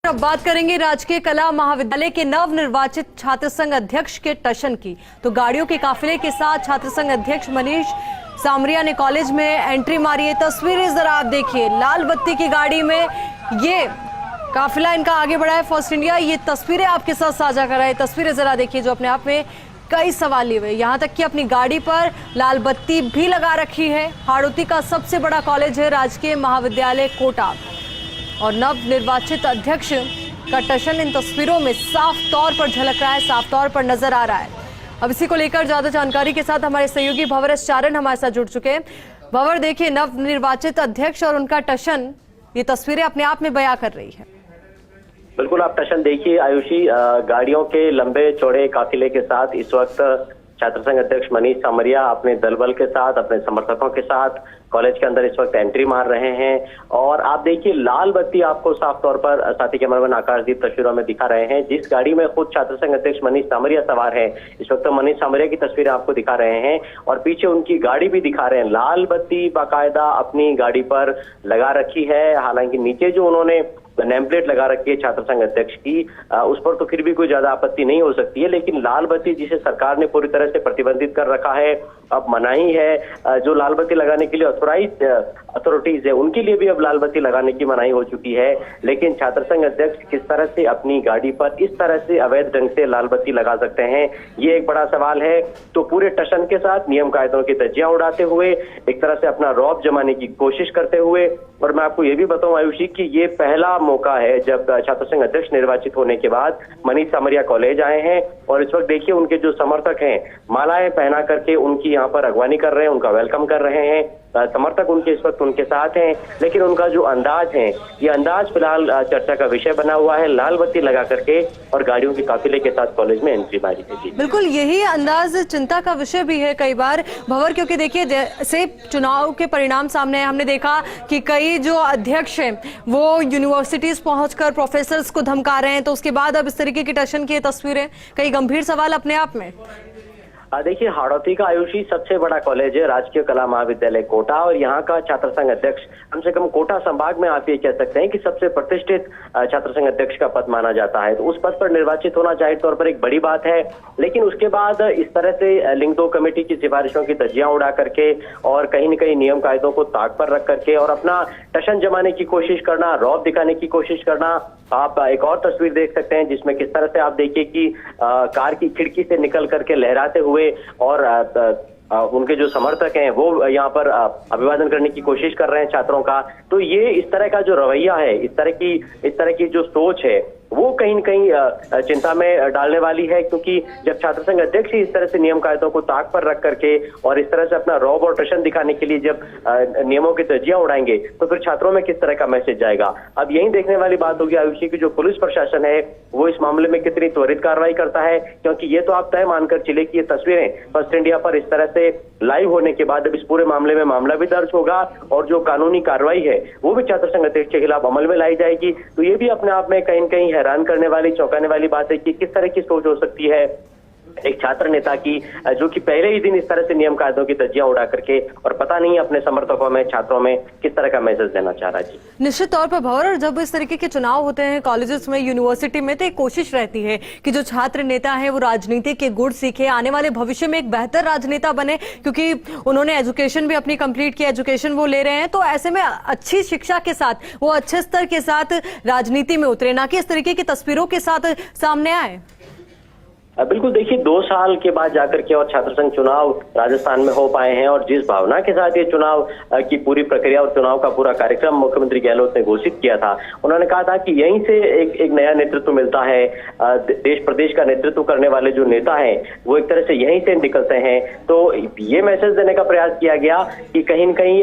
अब बात करेंगे राजकीय कला महाविद्यालय के नव निर्वाचित छात्र संघ अध्यक्ष के टशन की। तो गाड़ियों के काफिले के साथ छात्र संघ अध्यक्ष मनीष सामरिया ने कॉलेज में एंट्री मारी है। तस्वीरें जरा आप देखिए, लाल बत्ती की गाड़ी में ये काफिला इनका आगे बढ़ा है। फर्स्ट इंडिया ये तस्वीरें आपके साथ साझा कर रहा है। तस्वीरें जरा देखिए जो अपने आप में कई सवाल लिए हुए, यहाँ तक कि अपनी गाड़ी पर लाल बत्ती भी लगा रखी है। हाड़ौती का सबसे बड़ा कॉलेज है राजकीय महाविद्यालय कोटा और नव निर्वाचित अध्यक्ष का टशन इन तस्वीरों में साफ तौर पर झलक रहा है, साफ तौर पर नजर आ रहा है। अब इसी को लेकर ज्यादा जानकारी के साथ हमारे सहयोगी भंवर एस चारण हमारे साथ जुड़ चुके हैं। भंवर, देखिए नव निर्वाचित अध्यक्ष और उनका टशन, ये तस्वीरें अपने आप में बयां कर रही है। बिल्कुल, आप टशन देखिए आयुषी, गाड़ियों के लंबे चौड़े काफिले के साथ इस वक्त छात्र संघ अध्यक्ष मनीष सामरिया अपने दलबल के साथ, अपने समर्थकों के साथ कॉलेज के अंदर इस वक्त एंट्री मार रहे हैं। और आप देखिए लाल बत्ती आपको साफ तौर पर साथी कैमरामैन आकाशदीप तस्वीरों में दिखा रहे हैं। जिस गाड़ी में खुद छात्र संघ अध्यक्ष मनीष सामरिया सवार है, इस वक्त मनीष सामरिया की तस्वीरें आपको दिखा रहे हैं और पीछे उनकी गाड़ी भी दिखा रहे हैं। लाल बत्ती बाकायदा अपनी गाड़ी पर लगा रखी है। हालांकि नीचे जो उन्होंने नेम प्लेट लगा रखी है छात्र संघ अध्यक्ष की, उस पर तो फिर भी कोई ज्यादा आपत्ति नहीं हो सकती है, लेकिन लाल बत्ती जिसे सरकार ने पूरी तरह से प्रतिबंधित कर रखा है, अब मनाही है। जो लाल बत्ती लगाने के लिए ऑथोराइज्ड अथॉरिटीज है उनके लिए भी अब लाल बत्ती लगाने की मनाही हो चुकी है। लेकिन छात्र संघ अध्यक्ष किस तरह से अपनी गाड़ी पर इस तरह से अवैध ढंग से लाल बत्ती लगा सकते हैं, ये एक बड़ा सवाल है। तो पूरे टशन के साथ नियम कायदों की धज्जियां उड़ाते हुए एक तरह से अपना रौब जमाने की कोशिश करते हुए, और मैं आपको ये भी बताऊं आयुषी कि ये पहला मौका है जब छात्र संघ अध्यक्ष निर्वाचित होने के बाद मनीष सामरिया कॉलेज आए हैं और इस वक्त देखिए उनके जो समर्थक हैं मालाएं पहना करके उनकी यहाँ पर अगवानी कर रहे हैं, उनका वेलकम कर रहे हैं। समर्थक उनके इस वक्त उनके साथ हैं, लेकिन उनका जो अंदाज है, ये अंदाज फिलहाल चर्चा का विषय बना हुआ है। लाल बत्ती लगा करके और गाड़ियों के काफिले के साथ कॉलेज में एंट्री मारी है। जी बिल्कुल, यही अंदाज चिंता का विषय भी है कई बार भंवर, क्योंकि देखिए जैसे चुनाव के परिणाम सामने हमने देखा कि कई जो अध्यक्ष हैं वो यूनिवर्सिटीज पहुंचकर प्रोफेसर्स को धमका रहे हैं, तो उसके बाद अब इस तरीके की टशन की तस्वीरें कई गंभीर सवाल अपने आप में। देखिए हाड़ौती का आयुषी सबसे बड़ा कॉलेज है राजकीय कला महाविद्यालय कोटा और यहाँ का छात्र संघ अध्यक्ष कम से कम कोटा संभाग में आप ये कह सकते हैं कि सबसे प्रतिष्ठित छात्र संघ अध्यक्ष का पद माना जाता है। तो उस पद पर निर्वाचित होना जाहिर तौर पर एक बड़ी बात है, लेकिन उसके बाद इस तरह से लिंग 2 कमेटी की सिफारिशों की धज्जियां उड़ा करके और कहीं न कहीं नियम कायदों को ताक पर रख करके और अपना टशन जमाने की कोशिश करना, रौब दिखाने की कोशिश करना। आप एक और तस्वीर देख सकते हैं जिसमें किस तरह से आप देखिए कि कार की खिड़की से निकल करके लहराते हुए और उनके जो समर्थक हैं वो यहाँ पर अभिवादन करने की कोशिश कर रहे हैं छात्रों का। तो ये इस तरह का जो रवैया है, इस तरह की जो सोच है वो कहीं न कहीं चिंता में डालने वाली है, क्योंकि जब छात्र संघ अध्यक्ष ही इस तरह से नियम कायदों को ताक पर रख करके और इस तरह से अपना रौब और टशन दिखाने के लिए जब नियमों की धज्जियां उड़ाएंगे तो फिर छात्रों में किस तरह का मैसेज जाएगा। अब यही देखने वाली बात होगी आयुषी की जो पुलिस प्रशासन है वो इस मामले में कितनी त्वरित कार्रवाई करता है, क्योंकि ये तो आप तय मानकर चले कि ये तस्वीरें फर्स्ट इंडिया पर इस तरह से लाइव होने के बाद अब इस पूरे मामले में मामला भी दर्ज होगा और जो कानूनी कार्रवाई है वो भी छात्र संघ अध्यक्ष के खिलाफ अमल में लाई जाएगी। तो ये भी अपने आप में कहीं न कहीं हैरान करने वाली, चौंकाने वाली बात है कि किस तरह की सोच हो सकती है एक छात्र नेता की, जो कि पहले ही दिन इस तरह से नियम कायदों की धज्जियां उड़ा करके और पता नहीं अपने समर्थकों में, छात्रों में किस तरह का मैसेज देना चाह रहा है। जी निश्चित तौर पर भंवर, जब इस तरीके के चुनाव होते हैं कॉलेजेस में, यूनिवर्सिटी में, तो एक कोशिश रहती है कि जो छात्र नेता है वो राजनीति के गुण सीखे, आने वाले भविष्य में एक बेहतर राजनेता बने, क्योंकि उन्होंने एजुकेशन भी अपनी कंप्लीट की, एजुकेशन वो ले रहे हैं। तो ऐसे में अच्छी शिक्षा के साथ वो अच्छे स्तर के साथ राजनीति में उतरे, ना कि इस तरीके की तस्वीरों के साथ सामने आए। बिल्कुल, देखिए 2 साल के बाद जाकर के और छात्र संघ चुनाव राजस्थान में हो पाए हैं और जिस भावना के साथ ये चुनाव की पूरी प्रक्रिया और चुनाव का पूरा कार्यक्रम मुख्यमंत्री गहलोत ने घोषित किया था, उन्होंने कहा था कि यहीं से एक नया नेतृत्व मिलता है। देश प्रदेश का नेतृत्व करने वाले जो नेता हैं वो एक तरह से यहीं से निकलते हैं। तो ये मैसेज देने का प्रयास किया गया कि कहीं न कहीं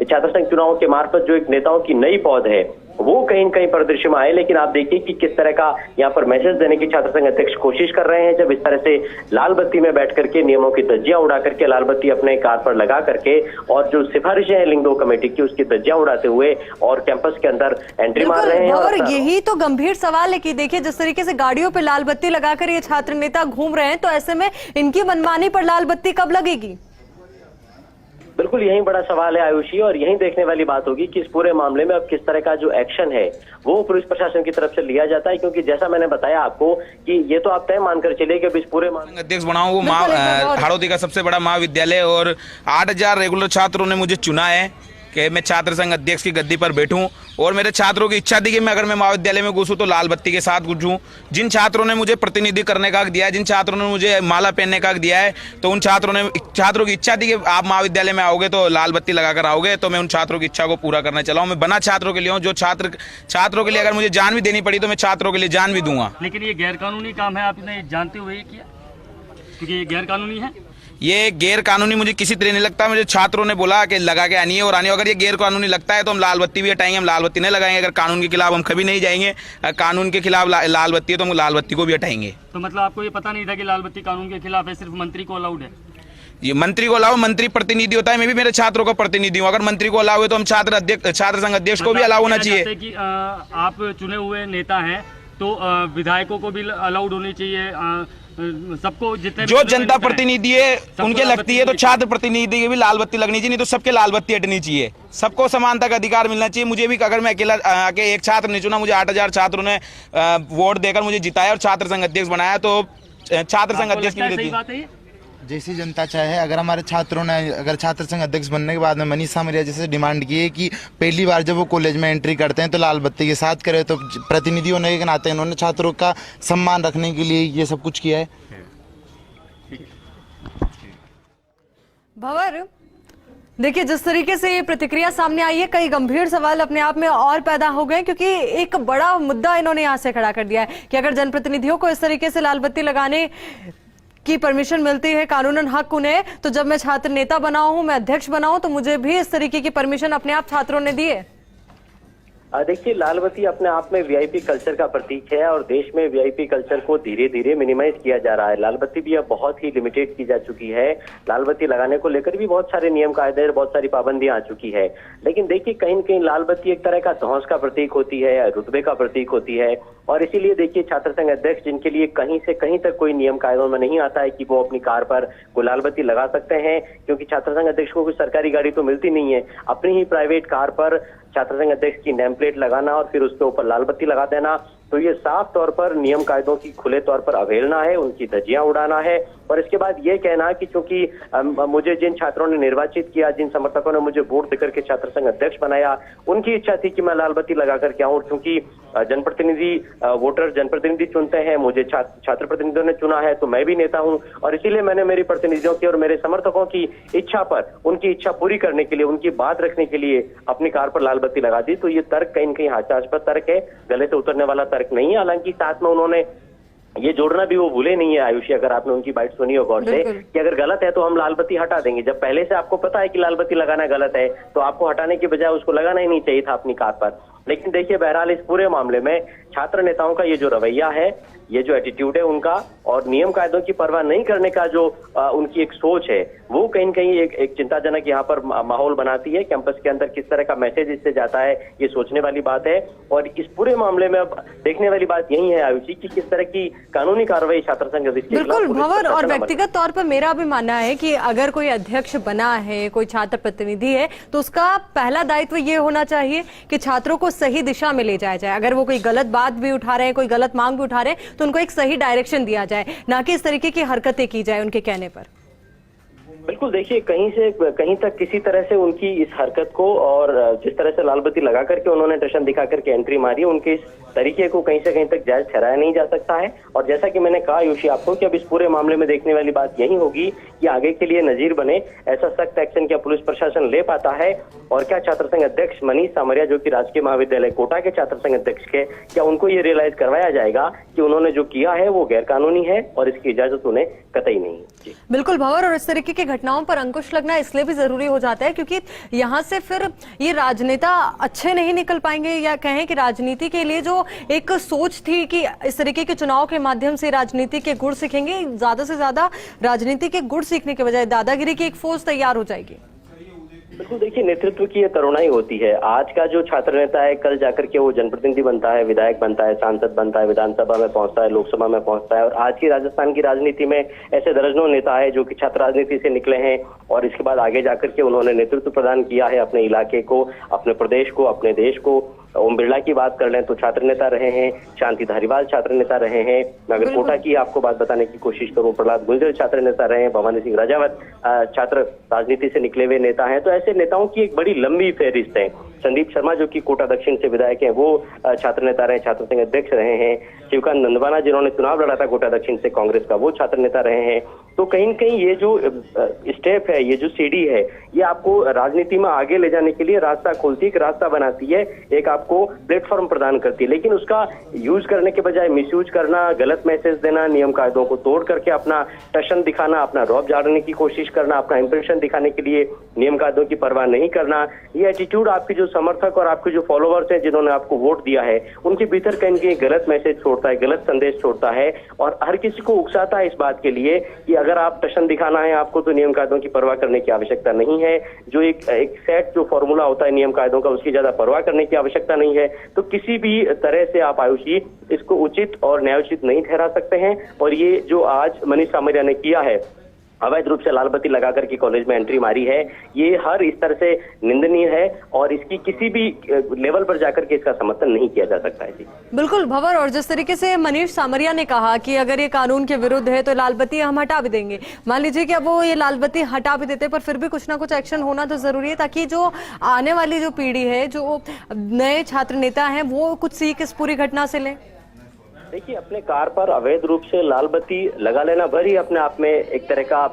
छात्र संघ चुनाव के मार्फत जो एक नेताओं की नई पौध है वो कहीं न कहीं परिदृश्य में आए। लेकिन आप देखिए कि किस तरह का यहाँ पर मैसेज देने की छात्र संघ अध्यक्ष कोशिश कर रहे हैं, जब इस तरह से लाल बत्ती में बैठ करके नियमों की धज्जियां उड़ा करके, लाल बत्ती अपने कार पर लगा करके और जो सिफारिशें हैं लिंग 2 कमेटी की उसकी धज्जियां उड़ाते हुए और कैंपस के अंदर एंट्री मार रहे हैं। और यही तो गंभीर सवाल है कि देखिए जिस तरीके से गाड़ियों पर लाल बत्ती लगाकर ये छात्र नेता घूम रहे हैं, तो ऐसे में इनकी मनमानी पर लाल बत्ती कब लगेगी? बिल्कुल यही बड़ा सवाल है आयुषी, और यही देखने वाली बात होगी कि इस पूरे मामले में अब किस तरह का जो एक्शन है वो पुलिस प्रशासन की तरफ से लिया जाता है, क्योंकि जैसा मैंने बताया आपको कि ये तो आप तय मानकर चलिए कि अब इस पूरे मामले अध्यक्ष बनाऊं वो हाड़ौती का सबसे बड़ा महाविद्यालय, और 8,000 रेगुलर छात्रों ने मुझे चुना है कि मैं छात्र संघ अध्यक्ष की गद्दी पर बैठूं, और मेरे छात्रों की इच्छा थी कि मैं अगर मैं महाविद्यालय में घुसूं तो लाल बत्ती के साथ घुसूं। जिन छात्रों ने मुझे प्रतिनिधि करने का हक दिया है, जिन छात्रों ने मुझे माला पहनने का हक दिया है, तो उन छात्रों की इच्छा थी कि आप महाविद्यालय में आओगे तो लाल बत्ती लगाकर आओगे, तो मैं उन छात्रों की इच्छा को पूरा करने चला हूं। मैं बना छात्रों के लिए हूं, जो छात्रों के लिए अगर मुझे जान भी देनी पड़ी तो मैं छात्रों के लिए जान भी दूंगा। लेकिन ये गैर कानूनी काम है, आपने जानते हुए किया, क्योंकि ये गैर कानूनी है। ये गैर कानूनी मुझे किसी तरह नहीं लगता। मुझे छात्रों ने बोला कि लगा के आनी है और आनी है। अगर ये गैर कानूनी लगता है तो हम लाल बत्ती भी हटाएंगे, हम लाल बत्ती नहीं लगाएंगे। अगर कानून के खिलाफ हम कभी नहीं जाएंगे, कानून के खिलाफ लाल बत्ती है तो हम लाल बत्ती को भी हटाएंगे। तो मतलब आपको ये पता नहीं था कि लाल बत्ती कानून के खिलाफ है, सिर्फ मंत्री को अलाउड है? ये मंत्री को अलाउ, मंत्री प्रतिनिधि होता है, मैं भी मेरे छात्रों का प्रतिनिधि हूँ। अगर मंत्री को अलाउ है तो हम छात्र संघ अध्यक्ष को भी अलाउ होना चाहिए। कि आप चुने हुए नेता हैं तो विधायकों को भी अलाउड होनी चाहिए, सबको, जितने जो जनता प्रतिनिधि है उनके लगती है तो छात्र प्रतिनिधि की भी लाल बत्ती लगनी चाहिए, नहीं तो सबके लाल बत्ती हटनी चाहिए। सबको समानता का अधिकार मिलना चाहिए। मुझे भी, अगर मैं अकेला आके एक छात्र ने चुना, मुझे 8,000 छात्रों ने वोट देकर मुझे जिताया और छात्र संघ अध्यक्ष बनाया, तो छात्र संघ अध्यक्ष की सही बात है ये? जैसी जनता चाहे। अगर हमारे छात्रों ने, अगर छात्र संघ अध्यक्ष बनने के बाद में मनीष सामरिया जैसे डिमांड की है कि पहली बार जब वो कॉलेज में एंट्री करते हैं तो लाल बत्ती के साथ करें, तो प्रतिनिधि होने के नाते इन्होंने छात्रों का सम्मान रखने के लिए ये सब कुछ किया है। भंवर, देखिए जिस तरीके से ये प्रतिक्रिया सामने आई है, कई गंभीर सवाल अपने आप में और पैदा हो गए, क्योंकि एक बड़ा मुद्दा इन्होंने यहाँ से खड़ा कर दिया है कि अगर जनप्रतिनिधियों को इस तरीके से लाल बत्ती लगाने की परमिशन मिलती है, कानूनन हक उन्हें, तो जब मैं छात्र नेता बना हूं, मैं अध्यक्ष बना हूं, तो मुझे भी इस तरीके की परमिशन अपने आप छात्रों ने दी है। देखिए, लाल बत्ती अपने आप में वीआईपी कल्चर का प्रतीक है और देश में वीआईपी कल्चर को धीरे धीरे मिनिमाइज किया जा रहा है। लाल बत्ती भी अब बहुत ही लिमिटेड की जा चुकी है। लाल बत्ती लगाने को लेकर भी बहुत सारे नियम कायदे, बहुत सारी पाबंदियां आ चुकी है। लेकिन देखिए, कहीं न कहीं लाल बत्ती एक तरह का धौंस का प्रतीक होती है, रुतबे का प्रतीक होती है, और इसीलिए देखिए छात्र संघ अध्यक्ष, जिनके लिए कहीं से कहीं तक कोई नियम कायदों में नहीं आता है कि वो अपनी कार पर कोई लाल बत्ती लगा सकते हैं, क्योंकि छात्र संघ अध्यक्ष को कोई सरकारी गाड़ी तो मिलती नहीं है, अपनी ही प्राइवेट कार पर छात्र संघ अध्यक्ष की नेम प्लेट लगाना और फिर उसके ऊपर लाल बत्ती लगा देना, तो ये साफ तौर पर नियम कायदों की खुले तौर पर अवहेलना है, उनकी धज्जियां उड़ाना है। और इसके बाद ये कहना कि चूंकि मुझे जिन छात्रों ने निर्वाचित किया, जिन समर्थकों ने मुझे वोट देकर के छात्र संघ अध्यक्ष बनाया, उनकी इच्छा थी कि मैं लाल बत्ती लगा करके आऊं, क्योंकि जनप्रतिनिधि वोटर जनप्रतिनिधि चुनते हैं, मुझे छात्र प्रतिनिधियों ने चुना है, तो मैं भी नेता हूं, और इसीलिए मैंने मेरी प्रतिनिधियों की और मेरे समर्थकों की इच्छा पर, उनकी इच्छा पूरी करने के लिए, उनकी बात रखने के लिए अपनी कार पर लाल बत्ती लगा दी। तो ये तर्क कहीं न कहीं हास्यास्पद तर्क है, गले से उतरने वाला तर्क नहीं है। हालांकि साथ में उन्होंने ये जोड़ना भी वो भूले नहीं है आयुषी, अगर आपने उनकी बाइट सुनी हो गौर से, कि अगर गलत है तो हम लाल बत्ती हटा देंगे। जब पहले से आपको पता है कि लाल बत्ती लगाना गलत है तो आपको हटाने की बजाय उसको लगाना ही नहीं चाहिए था अपनी कार पर। लेकिन देखिए, बहरहाल इस पूरे मामले में छात्र नेताओं का ये जो रवैया है, ये जो एटीट्यूड है उनका, और नियम कायदों की परवाह नहीं करने का जो उनकी एक सोच है, वो कहीं न कहीं एक चिंताजनक यहाँ पर माहौल बनाती है। कैंपस के अंदर किस तरह का मैसेज इससे जाता है, ये सोचने वाली बात है। और इस पूरे मामले में अब देखने वाली बात यही है आयुषी कि किस तरह की कानूनी कार्रवाई छात्र संघ अध्यक्ष के खिलाफ। बिल्कुल भंवर, और व्यक्तिगत तौर पर मेरा भी मानना है कि अगर कोई अध्यक्ष बना है, कोई छात्र प्रतिनिधि है, तो उसका पहला दायित्व ये होना चाहिए कि छात्रों को सही दिशा में ले जाया जाए। अगर वो कोई गलत बात भी उठा रहे हैं, कोई गलत मांग भी उठा रहे हैं, तो उनको एक सही डायरेक्शन दिया जाए, ना कि इस तरीके की हरकतें की जाए उनके कहने पर। बिल्कुल, देखिए कहीं से कहीं तक किसी तरह से उनकी इस हरकत को, और जिस तरह से लाल बत्ती लगा करके उन्होंने टशन दिखा करके एंट्री मारी, उनके इस तरीके को कहीं से कहीं तक जायज ठहराया नहीं जा सकता है। और जैसा कि मैंने कहा योशी आपको कि अब इस पूरे मामले में देखने वाली बात यही होगी कि आगे के लिए नजीर बने, ऐसा सख्त एक्शन क्या पुलिस प्रशासन ले पाता है, और क्या छात्र संघ अध्यक्ष मनीष सामरिया, जो कि राजकीय महाविद्यालय कोटा के छात्र संघ अध्यक्ष के, क्या उनको ये रियलाइज करवाया जाएगा कि उन्होंने जो किया है वो गैर कानूनी है और इसकी इजाजत उन्हें कतई नहीं है। बिल्कुल भंवर, और इस तरीके की घटनाओं पर अंकुश लगना इसलिए भी जरूरी हो जाता है क्योंकि यहाँ से फिर ये राजनेता अच्छे नहीं निकल पाएंगे, या कहें कि राजनीति के लिए जो एक सोच थी कि इस तरीके के चुनाव के माध्यम से राजनीति के गुण सीखेंगे, ज्यादा से ज्यादा राजनीति के गुण सीखने के बजाय दादागिरी की एक फौज तैयार हो जाएगी। बिल्कुल, देखिए नेतृत्व की ये तरुणाई होती है। आज का जो छात्र नेता है कल जाकर के वो जनप्रतिनिधि बनता है, विधायक बनता है, सांसद बनता है, विधानसभा में पहुंचता है, लोकसभा में पहुंचता है। और आज की राजस्थान की राजनीति में ऐसे दर्जनों नेता है जो कि छात्र राजनीति से निकले हैं और इसके बाद आगे जाकर के उन्होंने नेतृत्व प्रदान किया है अपने इलाके को, अपने प्रदेश को, अपने देश को। ओम बिरला की बात कर लें तो छात्र नेता रहे हैं, शांति धारीवाल छात्र नेता रहे हैं। मैं अगर कोटा की आपको बात बताने की कोशिश करूं, प्रहलाद गुर्जर छात्र नेता रहे हैं, भवानी सिंह राजावत छात्र राजनीति से निकले हुए नेता हैं। तो ऐसे नेताओं की एक बड़ी लंबी फहरिस्त है। संदीप शर्मा जो कि कोटा दक्षिण से विधायक हैं, वो छात्र नेता रहे, छात्र संघ अध्यक्ष रहे हैं। शिवकांत नंदवाना जिन्होंने चुनाव लड़ा था कोटा दक्षिण से कांग्रेस का, वो छात्र नेता रहे हैं। तो कहीं न कहीं ये जो स्टेप है, ये जो सीढ़ी है, ये आपको राजनीति में आगे ले जाने के लिए रास्ता खोलती है, एक रास्ता बनाती है, एक आपको प्लेटफॉर्म प्रदान करती है। लेकिन उसका यूज करने के बजाय मिसयूज करना, गलत मैसेज देना, नियम कायदों को तोड़ करके अपना टशन दिखाना, अपना रौब झाड़ने की कोशिश करना, अपना इंप्रेशन दिखाने के लिए नियम कायदों की परवाह नहीं करना, ये एटीट्यूड आपकी जो समर्थक और आपके जो फॉलोवर्स हैं जिन्होंने आपको वोट दिया है, उनके भीतर कहीं न कहीं गलत मैसेज छोड़ता है, गलत संदेश छोड़ता है और हर किसी को उकसाता है इस बात के लिए कि अगर आप टशन दिखाना है आपको तो नियम कायदों की परवाह करने की आवश्यकता नहीं है। जो एक सेट जो फॉर्मूला होता है नियम कायदों का, उसकी ज्यादा परवाह करने की आवश्यकता नहीं है। तो किसी भी तरह से आप आयुषी इसको उचित और न्यायोचित नहीं ठहरा सकते हैं। और ये जो आज मनीष सामरिया ने किया है, अवैध रूप से लाल बत्ती लगा करके कॉलेज में एंट्री मारी है, ये हर इस तरह से निंदनीय है और इसकी किसी भी लेवल पर जाकर के इसका समर्थन नहीं किया जा सकता है। जी बिल्कुल भंवर, और जिस तरीके से मनीष सामरिया ने कहा कि अगर ये कानून के विरुद्ध है तो लाल बत्ती हम हटा भी देंगे, मान लीजिए कि अब वो ये लाल बत्ती हटा भी देते पर फिर भी कुछ ना कुछ एक्शन होना तो जरूरी है ताकि जो आने वाली जो पीढ़ी है, जो नए छात्र नेता हैं, वो कुछ सीख इस पूरी घटना से लें। देखिए, अपने कार पर अवैध रूप से लाल बत्ती लगा लेना भर ही अपने आप में एक तरह का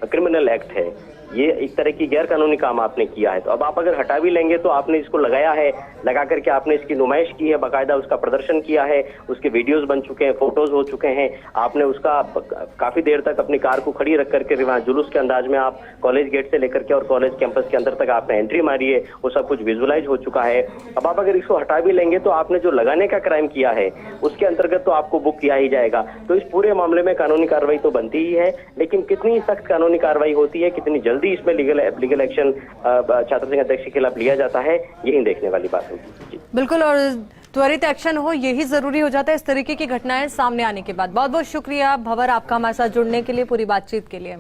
क्रिमिनल एक्ट है। ये एक तरह की गैर कानूनी काम आपने किया है। तो अब आप अगर हटा भी लेंगे तो आपने इसको लगाया है, लगा करके आपने इसकी नुमाइश की है, बाकायदा उसका प्रदर्शन किया है, उसके वीडियोस बन चुके हैं, फोटोज हो चुके हैं। आपने उसका काफी देर तक अपनी कार को खड़ी रख करके वहाँ जुलूस के अंदाज में आप कॉलेज गेट से लेकर के और कॉलेज कैंपस के अंदर तक आपने एंट्री मारी है, वो सब कुछ विजुअलाइज हो चुका है। अब आप अगर इसको हटा भी लेंगे तो आपने जो लगाने का क्राइम किया है उसके अंतर्गत तो आपको बुक किया ही जाएगा। तो इस पूरे मामले में कानूनी कार्रवाई तो बनती ही है, लेकिन कितनी सख्त कानूनी कार्रवाई होती है, कितनी जल्दी इसमें लीगल एक्शन छात्र संघ अध्यक्ष के खिलाफ लिया जाता है, यही देखने वाली बात होगी। बिल्कुल, और त्वरित एक्शन हो यही जरूरी हो जाता है इस तरीके की घटनाएं सामने आने के बाद। बहुत बहुत शुक्रिया भंवर आपका हमारे साथ जुड़ने के लिए, पूरी बातचीत के लिए।